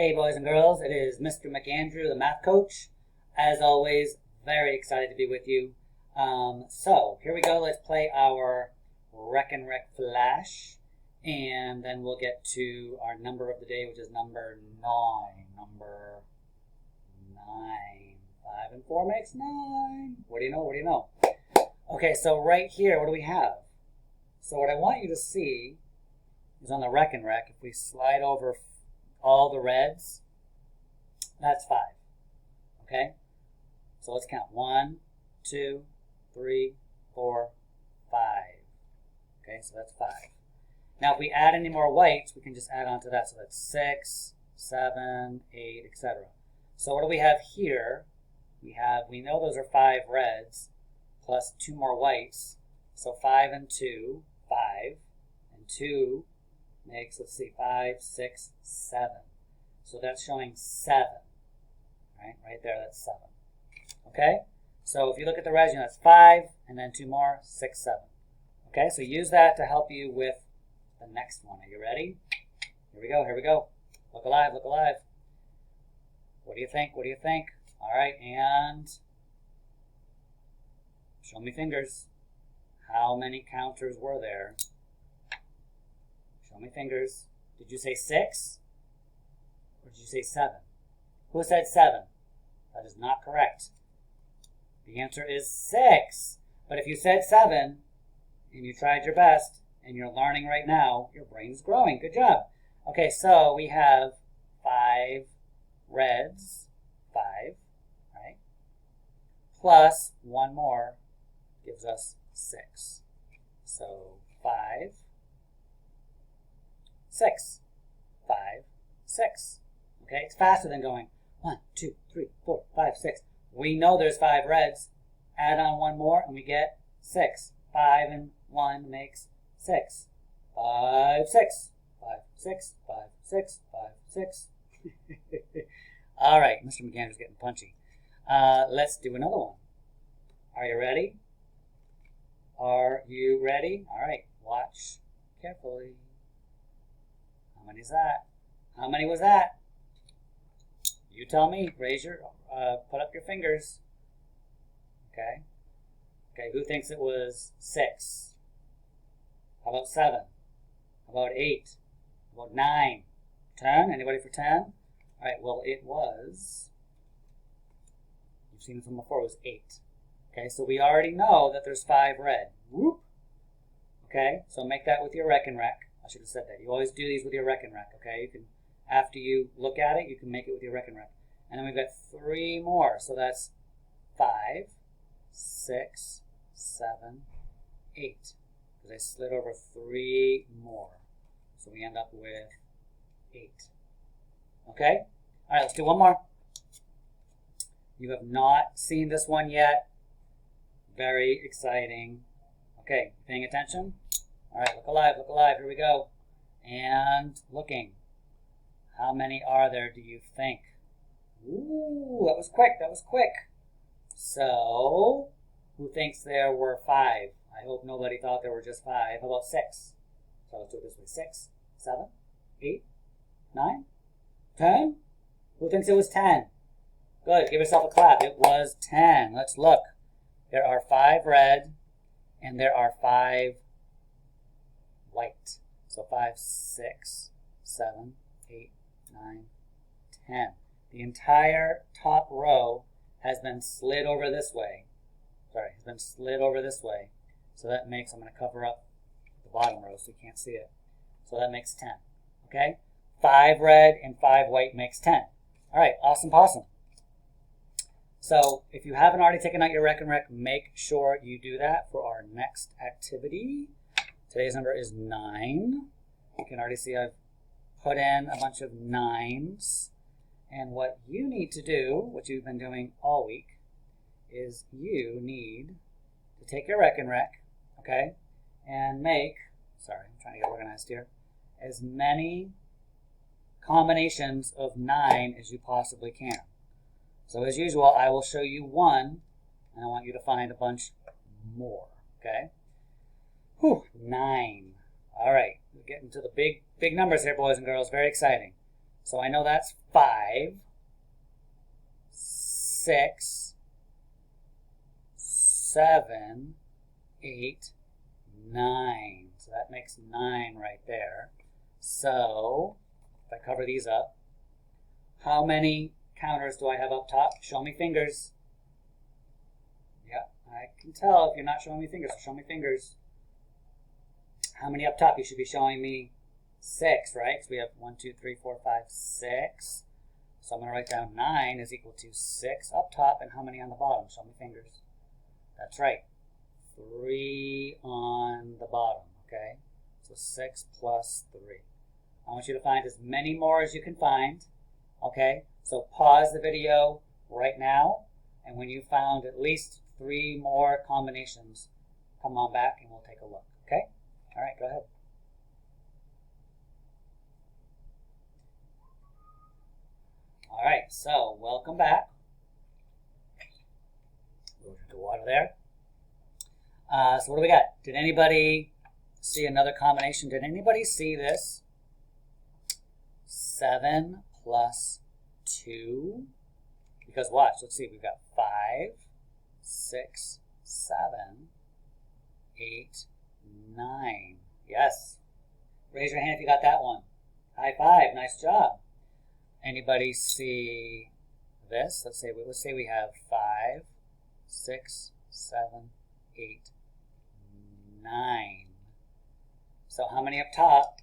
Hey boys and girls, it is Mr. McAndrew, the math coach. As always, very excited to be with you. So here we go, let's play our Rekenrek Flash, and then we'll get to our number of the day, which is number 9. Number 9. 5 and 4 makes 9. What do you know? Okay, so right here, what do we have? So what I want you to see is on the Rekenrek, if we slide over all the reds, that's 5. Okay? So let's count. 1, 2, 3, 4, 5. Okay, so that's 5. Now if we add any more whites, we can just add on to that. So that's 6, 7, 8, etc. So what do we have here? We know those are 5 reds plus 2 more whites. So 5 and 2, 5. And 2 makes, let's see, 5, 6, 7. So that's showing 7. Right there, that's 7. Okay? So if you look at the reds, that's 5, and then 2 more, 6, 7. Okay, so use that to help you with the next one. Are you ready? Here we go. Look alive. What do you think? All right, and show me fingers. How many counters were there? Show me fingers. Did you say 6? Or did you say 7? Who said 7? That is not correct. The answer is 6. But if you said 7, and you tried your best, and you're learning right now, your brain's growing. Good job. Okay, so we have 5 reds, 5, right? Plus 1 more gives us 6. So 5, 6. 5, 6. Okay, it's faster than going 1, 2, 3, 4, 5, 6. We know there's 5 reds. Add on 1 more and we get 6. 5 and 1 makes 6. 5, 6. 5, 6. 5, 6. 5, 6. All right, Mr. McAndrew's getting punchy. Let's do another one. Are you ready? Are you ready? All right, watch carefully. How many is that? How many was that? You tell me. Put up your fingers. Okay. Okay, who thinks it was 6? How about 7? How about 8? How about 9? 10? Anybody for 10? All right, well, it was, you've seen this one before, it was 8. Okay, so we already know that there's 5 red. Whoop. Okay, so make that with your Rekenrek. I should have said that. You always do these with your Rekenrek, okay? You can, after you look at it, you can make it with your Rekenrek. And then we've got 3 more, so that's 5, 6, 7, 8. Because I slid over 3 more. So we end up with 8. Okay? All right, let's do one more. You have not seen this one yet. Very exciting. Okay, paying attention? All right, look alive. Here we go. And looking. How many are there, do you think? Ooh, that was quick. So, who thinks there were 5? I hope nobody thought there were just 5. How about 6? So let's do it this way. 6, 7, 8, 9, 10? Who thinks it was 10? Good, give yourself a clap. It was 10. Let's look. There are 5 red, and there are 5 white. So 5, 6, 7, 8, 9, 10. The entire top row has been slid over this way. So that makes, I'm going to cover up the bottom row so you can't see it. So that makes 10. Okay? 5 red and 5 white makes 10. All right, awesome possum. So if you haven't already taken out your Rekenrek, make sure you do that for our next activity. Today's number is 9. You can already see I've put in a bunch of 9s. And what you need to do, what you've been doing all week, is you need to take your Rekenrek, okay, and make, sorry, I'm trying to get organized here, as many combinations of 9 as you possibly can. So as usual, I will show you one, and I want you to find a bunch more, okay? Whew, 9. All right, we're getting to the big numbers here, boys and girls. Very exciting. So I know that's 5, 6, 7, 8, 9. So that makes 9 right there. So if I cover these up, how many counters do I have up top? Show me fingers. Yeah, I can tell if you're not showing me fingers. So show me fingers. How many up top? You should be showing me 6, right? Because we have 1, 2, 3, 4, 5, 6. So I'm going to write down 9 is equal to 6 up top, and how many on the bottom? Show me fingers. That's right. 3 on the bottom, okay? So 6 plus 3. I want you to find as many more as you can find, okay? So pause the video right now, and when you found at least 3 more combinations, come on back and we'll take a look, okay? All right, go ahead. All right, so welcome back. We'll drink the water there. So what do we got? Did anybody see another combination? Did anybody see this? 7 plus 2. Because watch, let's see, we've got 5, 6, 7, 8, 9. Yes. Raise your hand if you got that one. High five, nice job. Anybody see this? Let's say we have 5, 6, 7, 8, 9. So how many up top?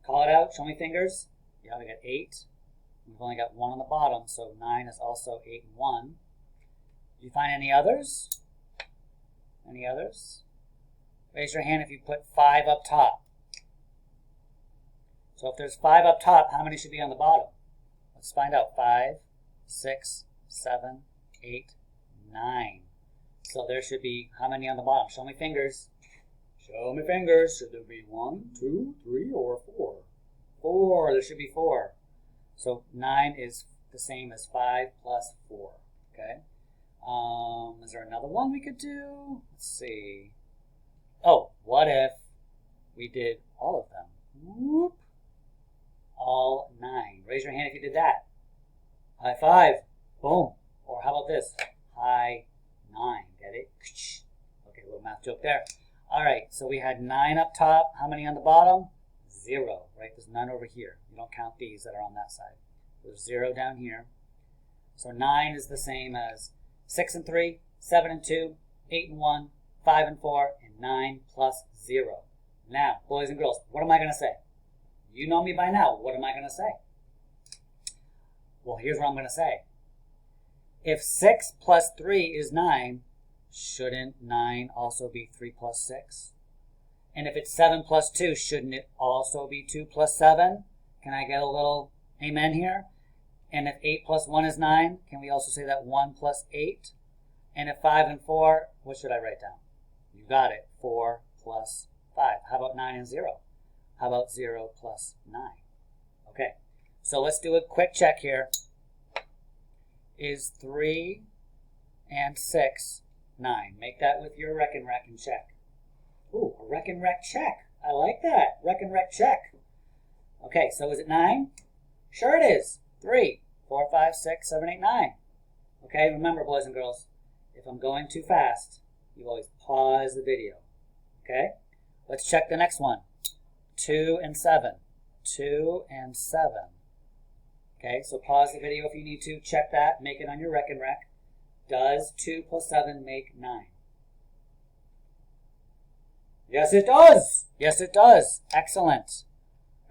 Call it out, show me fingers. Yeah, we got 8. We've only got 1 on the bottom, so 9 is also 8 and 1. Did you find any others? Any others? Raise your hand if you put 5 up top. So if there's 5 up top, how many should be on the bottom? Let's find out. 5, 6, 7, 8, 9. So there should be how many on the bottom? Show me fingers. Show me fingers. Should there be 1, 2, 3, or 4? 4. There should be 4. So 9 is the same as 5 plus 4. Okay. Is there another one we could do? Let's see. Oh, what if we did all of them? Whoop. All 9. Raise your hand if you did that. High five. Boom. Or how about this? High 9. Get it? Okay, a little math joke there. All right, so we had 9 up top. How many on the bottom? 0, right? There's none over here. You don't count these that are on that side. There's 0 down here. So 9 is the same as 6 and 3, 7 and 2, 8 and 1, 5 and 4, and 9 plus 0. Now, boys and girls, what am I going to say? You know me by now. What am I going to say? Well, here's what I'm going to say. If 6 plus 3 is 9, shouldn't 9 also be 3 plus 6? And if it's 7 plus 2, shouldn't it also be 2 plus 7? Can I get a little amen here? And if 8 plus 1 is 9, can we also say that 1 plus 8? And if 5 and 4, what should I write down? You got it. 4 plus 5. How about 9 and 0? How about 0 plus 9? Okay, so let's do a quick check here. Is 3 and 6 9? Make that with your Rekenrek and check. Ooh, a Rekenrek check. I like that. Rekenrek check. Okay, so is it 9? Sure it is. 3, 4, 5, 6, 7, 8, 9. Okay, remember, boys and girls, if I'm going too fast, you always pause the video. Okay, let's check the next one. 2 and 7. 2 and 7. Okay, so pause the video if you need to. Check that. Make it on your Rekenrek. Does 2 plus 7 make 9? Yes, it does. Yes, it does. Excellent.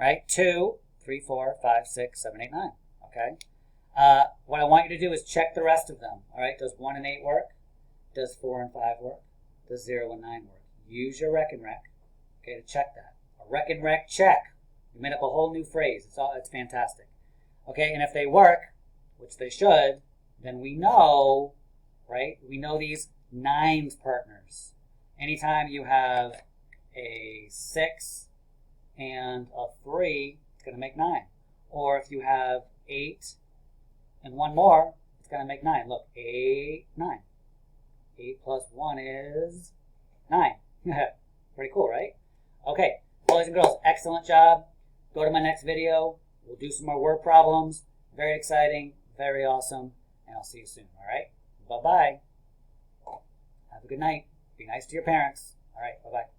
Right? 2, 3, 4, 5, 6, 7, 8, 9. Okay. What I want you to do is check the rest of them. All right. Does 1 and 8 work? Does 4 and 5 work? Does 0 and 9 work? Use your Rekenrek, okay, to check that. A Rekenrek check. We made up a whole new phrase. It's fantastic. Okay, and if they work, which they should, then we know, right? We know these 9s partners. Anytime you have a 6 and a 3, it's going to make 9. Or if you have 8 and 1 more, it's going to make 9. Look, 8, 9. 8 plus 1 is 9. Pretty cool, right? Okay, boys and girls, excellent job. Go to my next video. We'll do some more word problems. Very exciting, very awesome, and I'll see you soon, all right? Bye-bye. Have a good night. Be nice to your parents. All right, bye-bye.